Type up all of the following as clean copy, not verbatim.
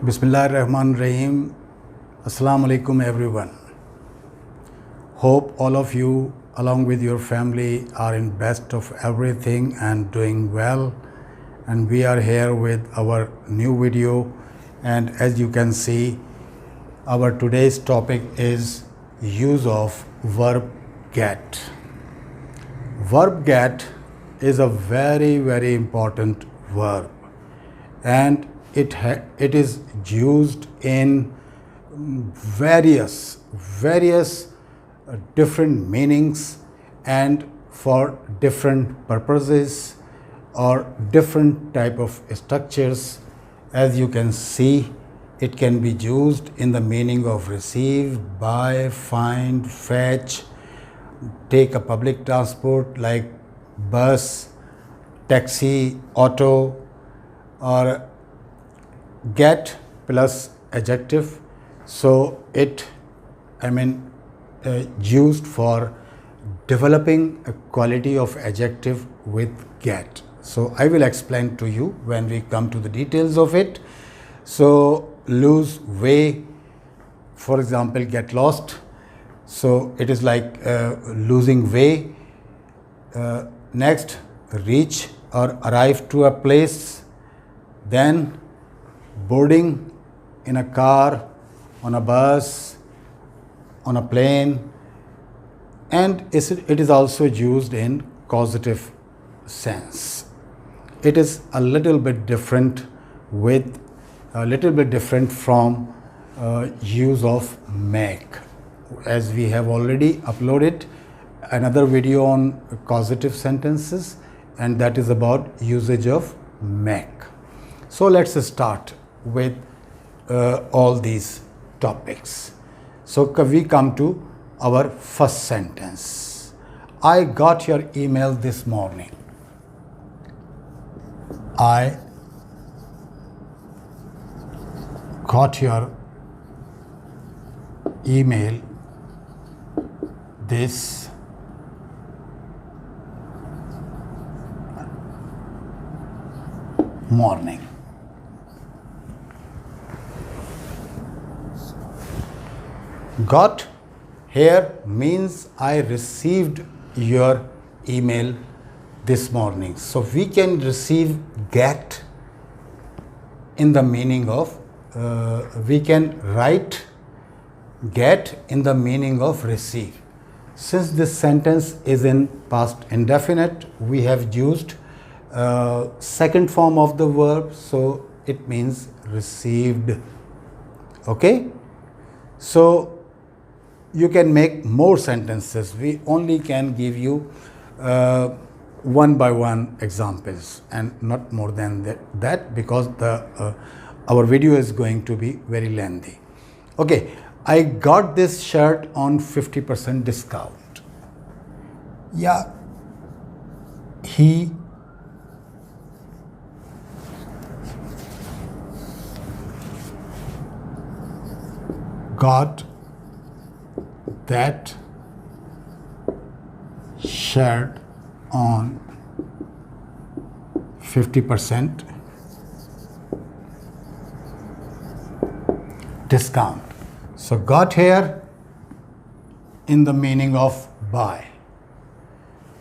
Bismillahirrahmanirrahim. Assalamu alaikum everyone. Hope all of you along with your family are in best of everything and doing well. And we are here with our new video, and as you can see, our today's topic is use of verb get. Verb get is a very important verb, and it is used in various different meanings and for different purposes or different type of structures. As you can see, it can be used in the meaning of receive, buy, find, fetch, take a public transport like bus, taxi, auto, or get plus adjective. So it used for developing a quality of adjective with get. So I will explain to you when we come to the details of it. So lose way, for example, get lost. So it is like losing way. Next, reach or arrive to a place. Then boarding in a car, on a bus, on a plane, and it is also used in causative sense. It is a little bit different from use of make, as we have already uploaded another video on causative sentences, and that is about usage of make. So let's start with all these topics. So we come to our first sentence. I got your email this morning. I got your email this morning. Got here means I received your email this morning. So we can receive get in the meaning of we can write get in the meaning of receive. Since this sentence is in past indefinite, we have used second form of the verb, so it means received. Okay, so you can make more sentences. We only can give you one by one examples and not more than that because our video is going to be very lengthy. Okay, I got this shirt on 50% discount. Yeah, he got that shirt on 50% discount. So got here in the meaning of buy.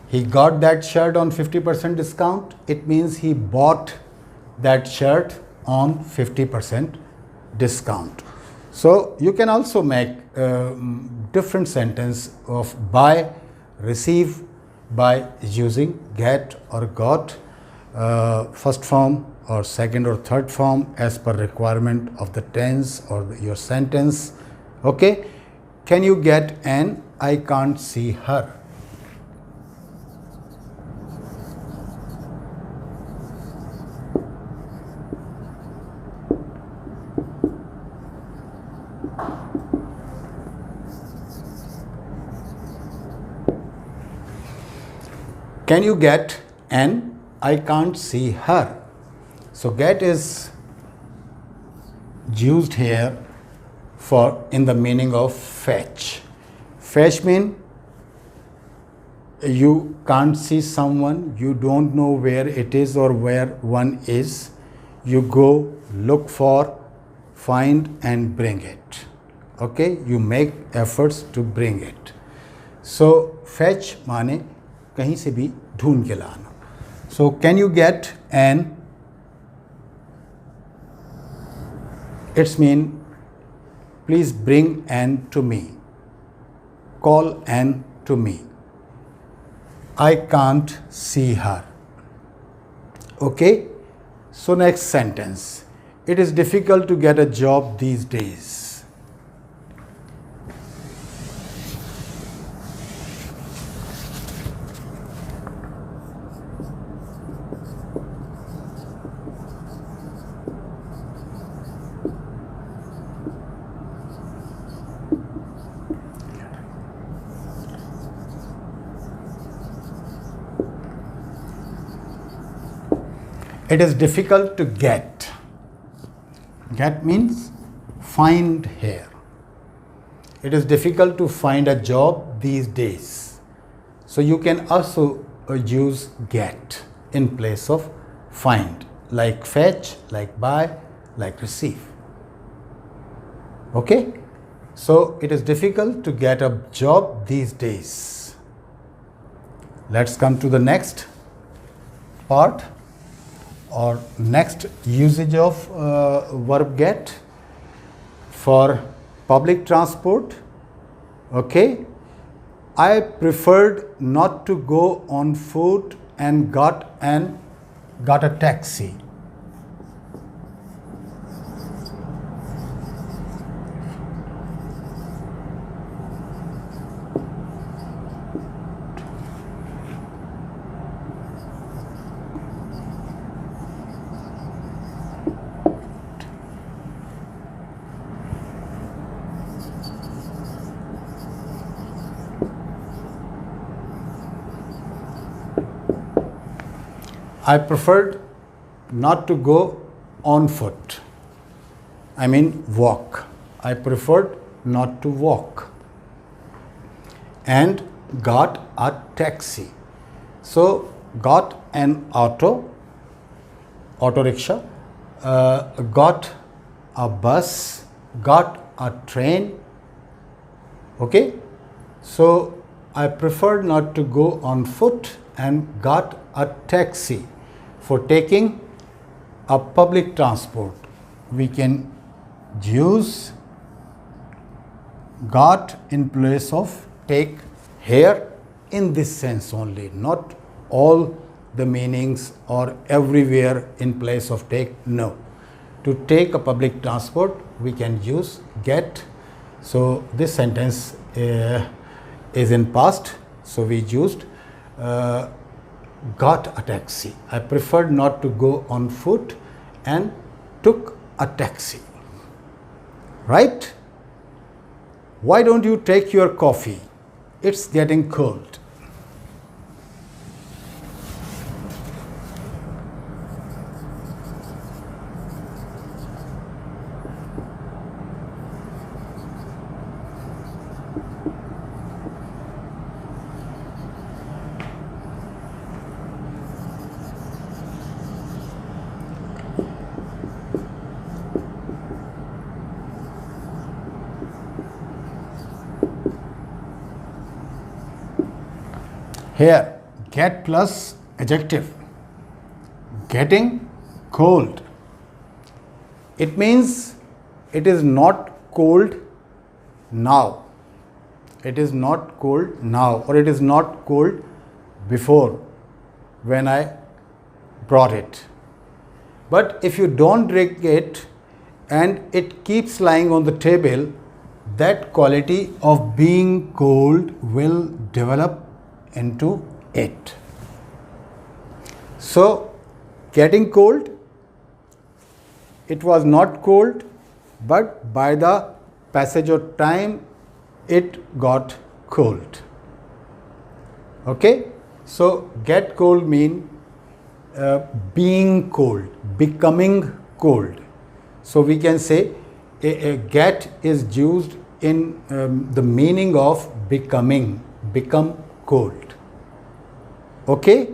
He got that shirt on 50% discount. It means he bought that shirt on 50% discount. So you can also make different sentence of buy, receive by using get or got, first form or second or third form as per requirement of the tense or your sentence. Okay, can you get an I can't see her? Can you get an I can't see her? So get is used here for in the meaning of fetch. Fetch means you can't see someone, you don't know where it is or where one is. You go look for find and bring it. Okay, you make efforts to bring it. So fetch माने कहीं से भी ढूंढ के लाना. So can you get an? It's mean please bring Anne to me. Call Anne to me. I can't see her. Okay. So next sentence. It is difficult to get a job these days. It is difficult to get. Get means find here. It is difficult to find a job these days. So you can also use get in place of find, like fetch, like buy, like receive. Okay? So it is difficult to get a job these days. Let's come to the next part. Or next usage of verb get for public transport. Okay, I preferred not to go on foot and got a taxi. I preferred not to go on foot. I mean walk. I preferred not to walk. And got a taxi. So got an auto rickshaw, got a bus, got a train. Okay. So I preferred not to go on foot and got a taxi. For taking a public transport, we can use got in place of take here in this sense only, not all the meanings or everywhere in place of take. No. To take a public transport, we can use get. So this sentence is in past. So we used got a taxi. I preferred not to go on foot and took a taxi. Right? Why don't you take your coffee? It's getting cold. Here, get plus adjective. Getting cold. It means it is not cold now. It is not cold now, or it is not cold before when I brought it. But if you don't drink it and it keeps lying on the table, that quality of being cold will develop into it. So getting cold, it was not cold, but by the passage of time it got cold. Okay, so get cold mean being cold, becoming cold. So we can say a get is used in the meaning of becoming, become cold. Okay?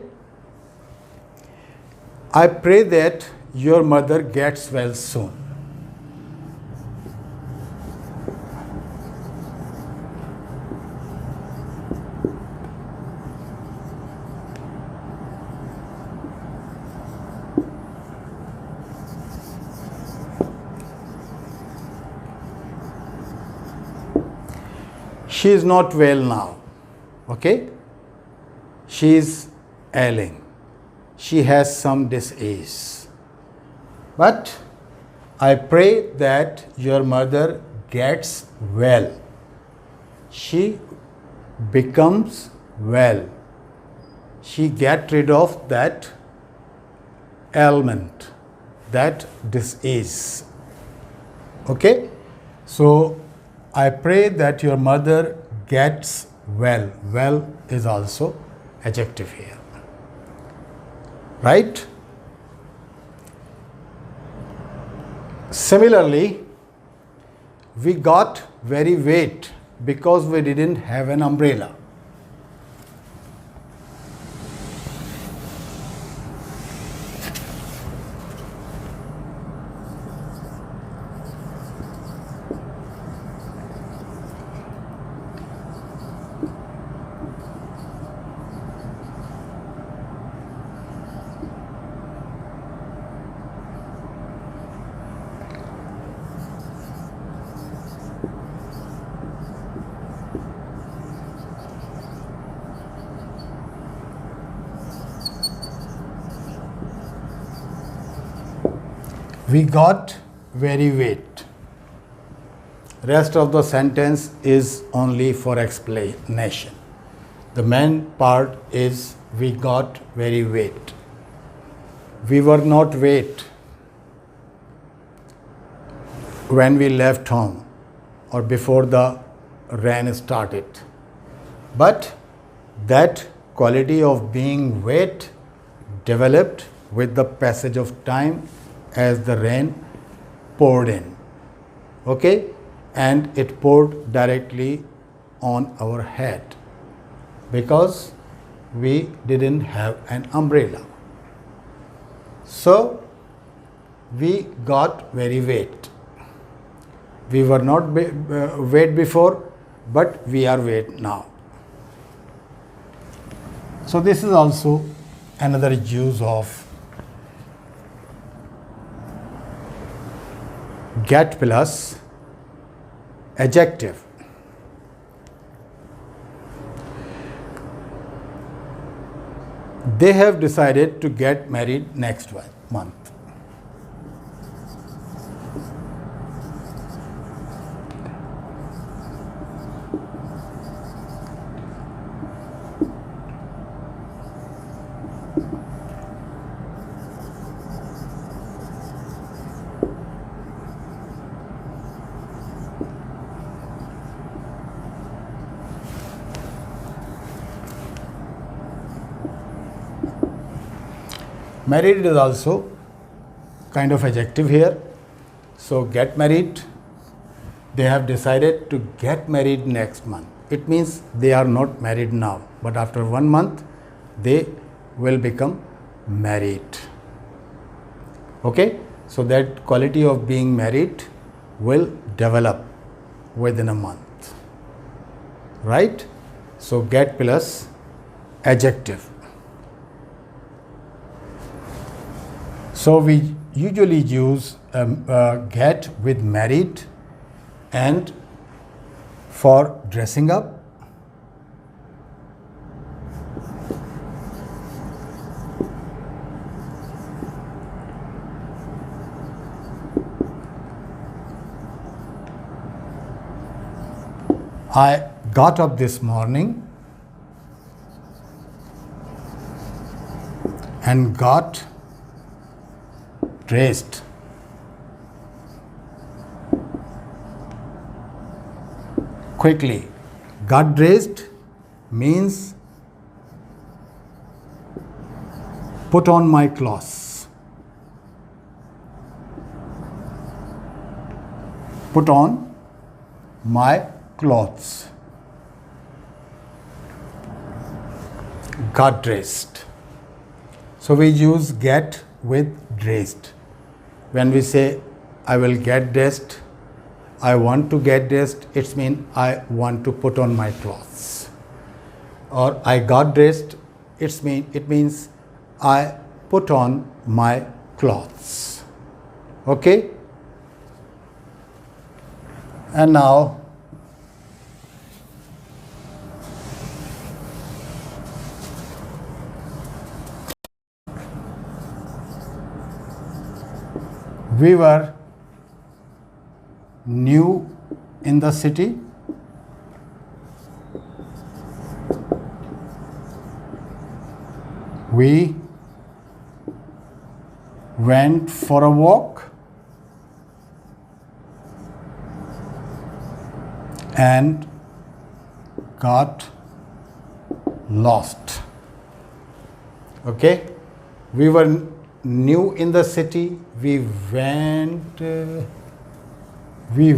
I pray that your mother gets well soon. She is not well now. Okay? She is ailing. She has some disease. But I pray that your mother gets well. She becomes well. She gets rid of that ailment, that disease. Okay? So I pray that your mother gets well. Well is also adjective here. Right? Similarly, we got very wet because we didn't have an umbrella. We got very wet. Rest of the sentence is only for explanation. The main part is we got very wet. We were not wet when we left home or before the rain started. But that quality of being wet developed with the passage of time as the rain poured in. Okay? And it poured directly on our head because we didn't have an umbrella. So we got very wet. We were not wet before, but we are wet now. So this is also another use of get plus adjective. They have decided to get married next month. Married is also kind of adjective here. So get married. They have decided to get married next month. It means they are not married now, but after 1 month they will become married. Okay? So that quality of being married will develop within a month. Right? So get plus adjective. So we usually use get with married and for dressing up. I got up this morning and got dressed. Quickly. Got dressed means put on my clothes. Put on my clothes. Got dressed. So we use get with dressed. When we say I will get dressed, I want to get dressed, it means I want to put on my clothes. Or I got dressed, it means I put on my clothes. Okay? And now We were new in the city. We went for a walk and got lost. Okay? We were new in the city. We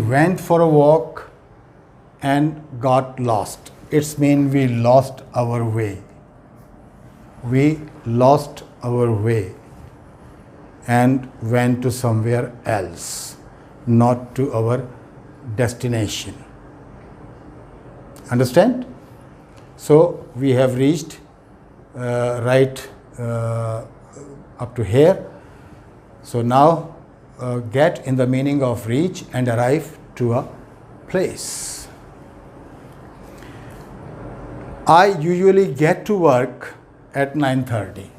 went for a walk and got lost. It's mean we lost our way. We lost our way and went to somewhere else, not to our destination. Understand? So we have reached right up to here. So now get in the meaning of reach and arrive to a place. I usually get to work at 9:30.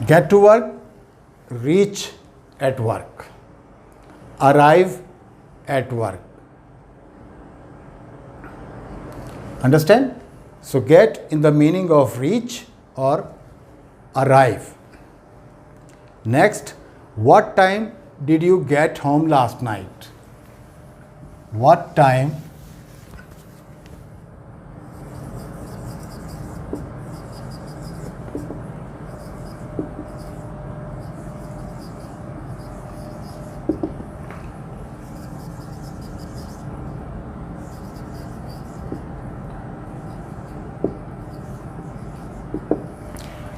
Get to work, reach at work, arrive at work. Understand? So get in the meaning of reach or arrive. Next, what time did you get home last night? What time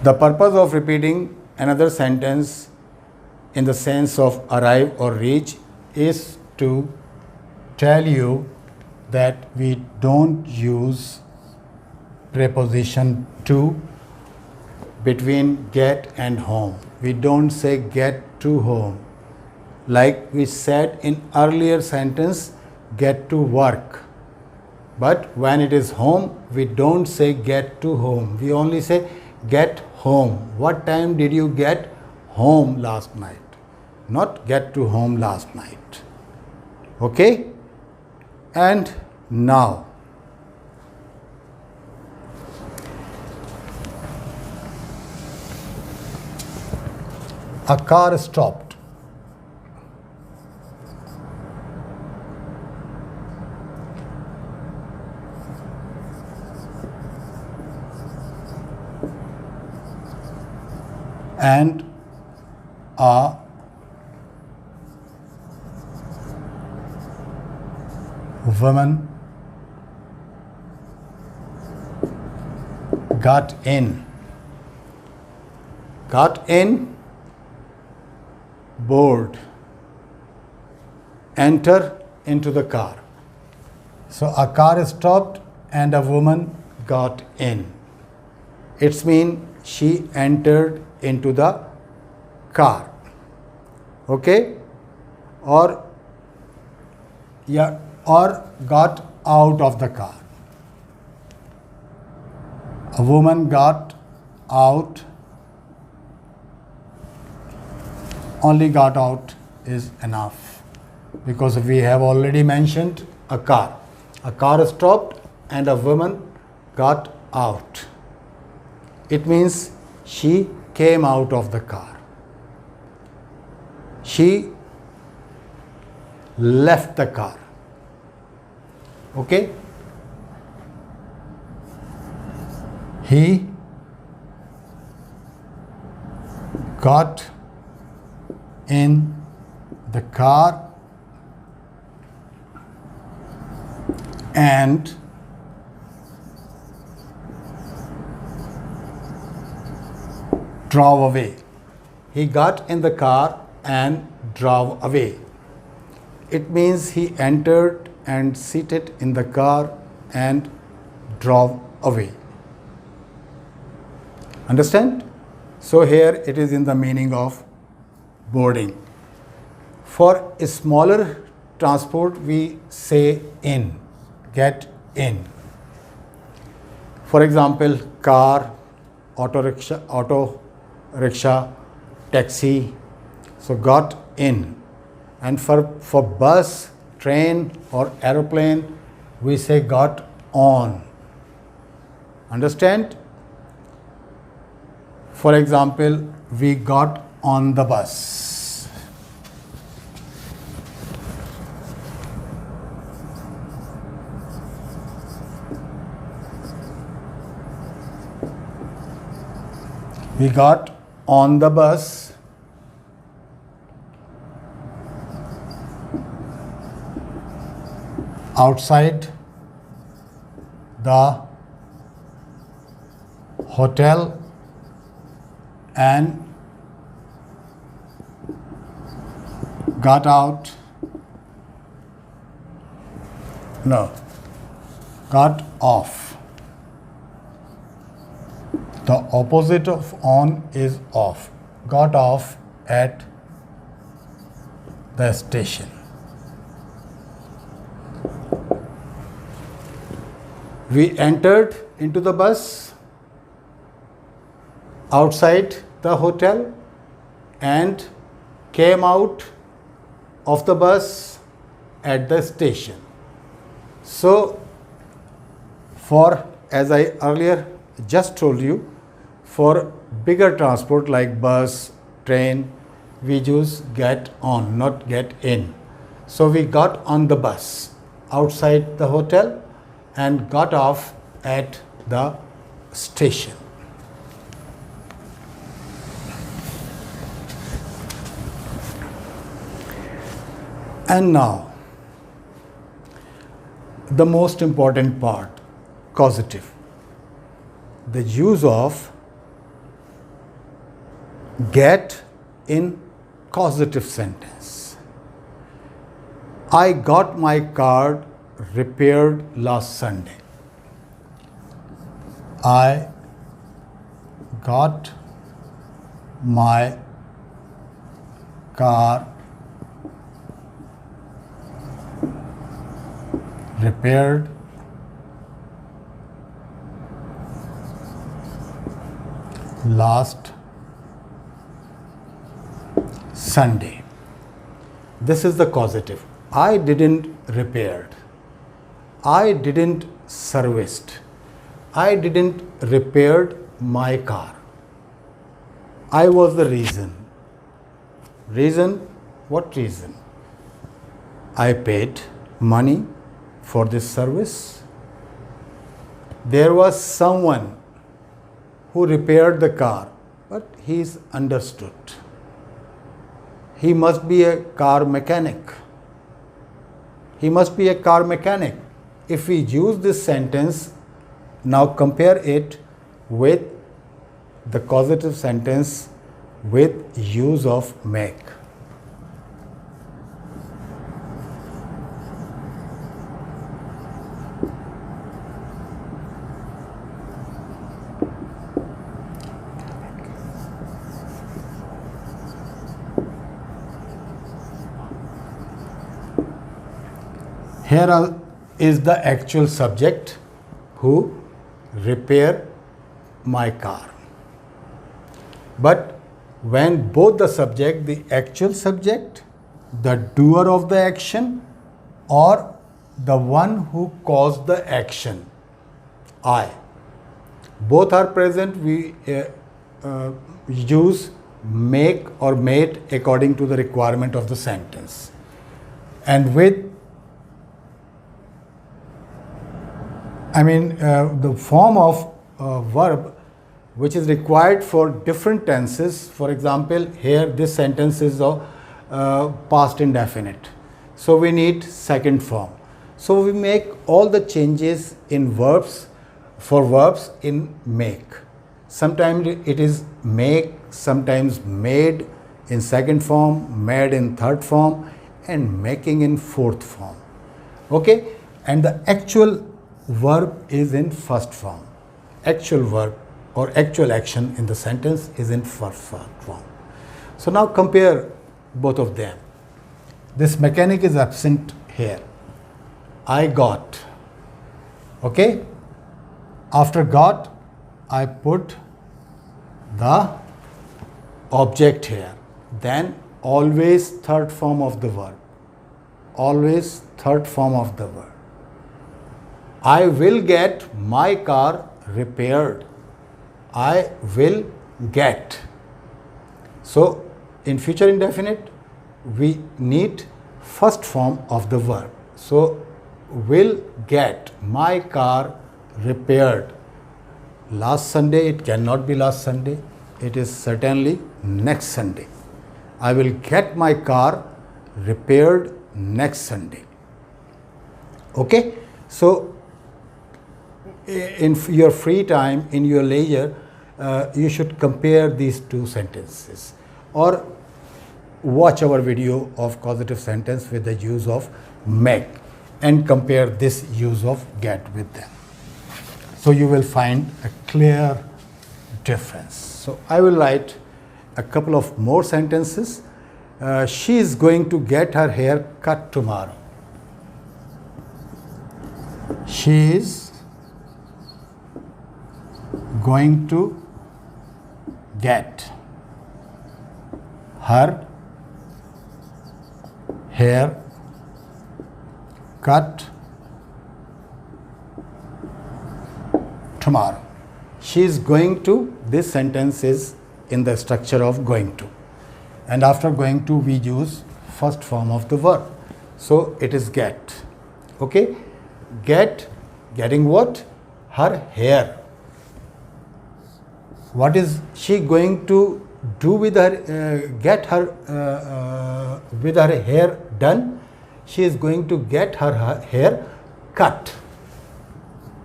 The purpose of repeating another sentence in the sense of arrive or reach is to tell you that we don't use preposition to between get and home. We don't say get to home. Like we said in earlier sentence, get to work. But when it is home, we don't say get to home. We only say get home. What time did you get home last night? Not get to home last night. Okay? And now, a car stopped. And a woman got in. Got in, board, enter into the car. So a car stopped and a woman got in. It's mean she entered into the car. Okay? Or got out of the car. A woman got out. Only got out is enough, because we have already mentioned a car. A car stopped and a woman got out. It means she came out of the car. She left the car. Okay? He got in the car and drove away. He got in the car and drove away. It means he entered and seated in the car and drove away. Understand? So here it is in the meaning of boarding. For a smaller transport, we say in, get in. For example, car, auto rickshaw, taxi. So got in. And for bus, train or aeroplane, we say got on. Understand? For example, we got on the bus. We got on the bus. Outside the hotel and got out. No, got off. The opposite of on is off. Got off at the station. We entered into the bus outside the hotel and came out of the bus at the station. So, as I earlier just told you, for bigger transport like bus, train, we use get on, not get in. So we got on the bus outside the hotel and got off at the station. And now, the most important part, causative. The use of get in causative sentence. I got my car repaired last Sunday. I got my car repaired last Sunday. This is the causative. I didn't repaired. I didn't serviced. I didn't repaired my car. I was the reason. Reason? What reason? I paid money for this service. There was someone who repaired the car, but he is understood. He must be a car mechanic. He must be a car mechanic. If we use this sentence, now compare it with the causative sentence with use of make. Here is the actual subject who repaired my car. But when both the subject, the actual subject, the doer of the action, or the one who caused the action, I, both are present, we use make or made according to the requirement of the sentence. And with the form of verb which is required for different tenses. For example, here this sentence is past indefinite. So we need second form. So we make all the changes in verbs, for verbs in make. Sometimes it is make, sometimes made in second form, made in third form, and making in fourth form. Okay? And the actual verb is in first form. Actual verb or actual action in the sentence is in first form. So now compare both of them. This mechanic is absent here. I got. Okay? After got, I put the object here. Then always third form of the verb. Always third form of the verb. I will get my car repaired. I will get. So in future indefinite, we need first form of the verb. So will get my car repaired. Last Sunday, it cannot be last Sunday. It is certainly next Sunday. I will get my car repaired next Sunday. Okay? So in your free time, in your leisure, you should compare these two sentences, or watch our video of causative sentence with the use of make and compare this use of get with them. So you will find a clear difference. So I will write a couple of more sentences. She is going to get her hair cut tomorrow. She is going to get her hair cut tomorrow. She is going to, this sentence is in the structure of going to. And after going to, we use first form of the verb. So it is get. Okay? Get, getting what? Her hair. What is she going to do with her, get her, with her hair done? She is going to get her hair cut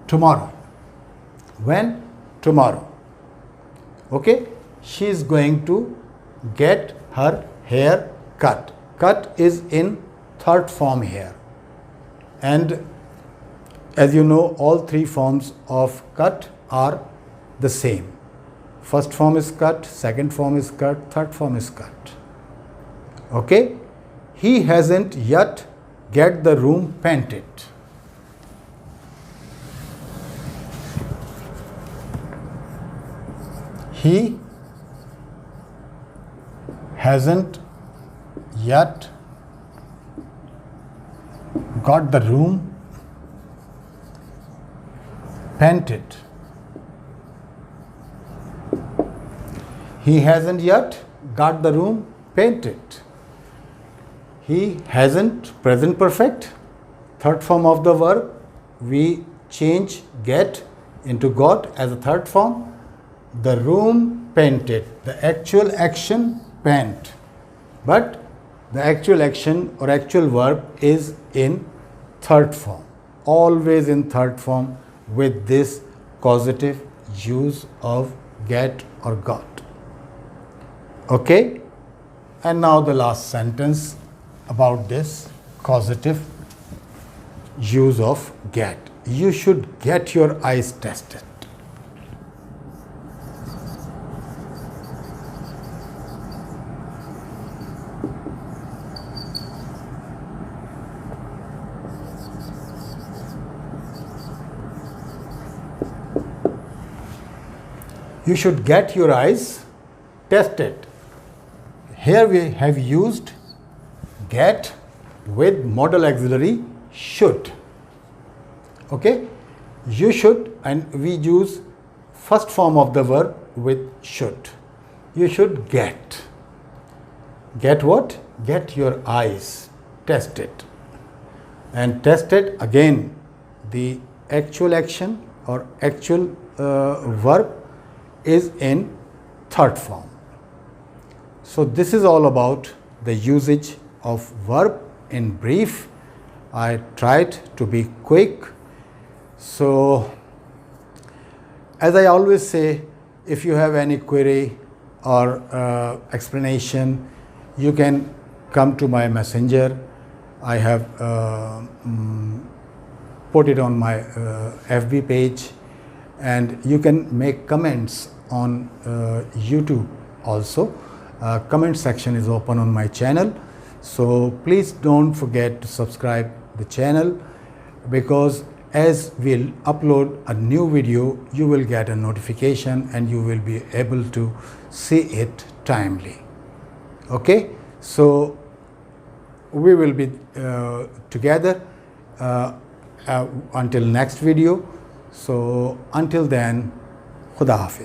tomorrow. When? Tomorrow. Okay? She is going to get her hair cut. Cut is in third form here. And as you know, all three forms of cut are the same. First form is cut, second form is cut, third form is cut. Okay? He hasn't yet get the room painted. He hasn't yet got the room painted. He hasn't yet got the room painted. He hasn't, present perfect, third form of the verb. We change get into got as a third form. The room painted, the actual action paint, but the actual action or actual verb is in third form, always in third form with this causative use of get or got. Okay? And now the last sentence about this causative use of get. You should get your eyes tested. You should get your eyes tested. Here we have used get with modal auxiliary should. Okay? You should, and we use first form of the verb with should. You should get. Get what? Get your eyes tested. And tested, again, the actual action or actual verb is in third form. So this is all about the usage of verb in brief. I tried to be quick. So as I always say, if you have any query or explanation, you can come to my messenger. I have put it on my FB page, and you can make comments on YouTube also. Comment section is open on my channel, so please don't forget to subscribe the channel, because as we'll upload a new video, you will get a notification and you will be able to see it timely. Okay, so we will be together until next video. So until then, Khuda Hafiz.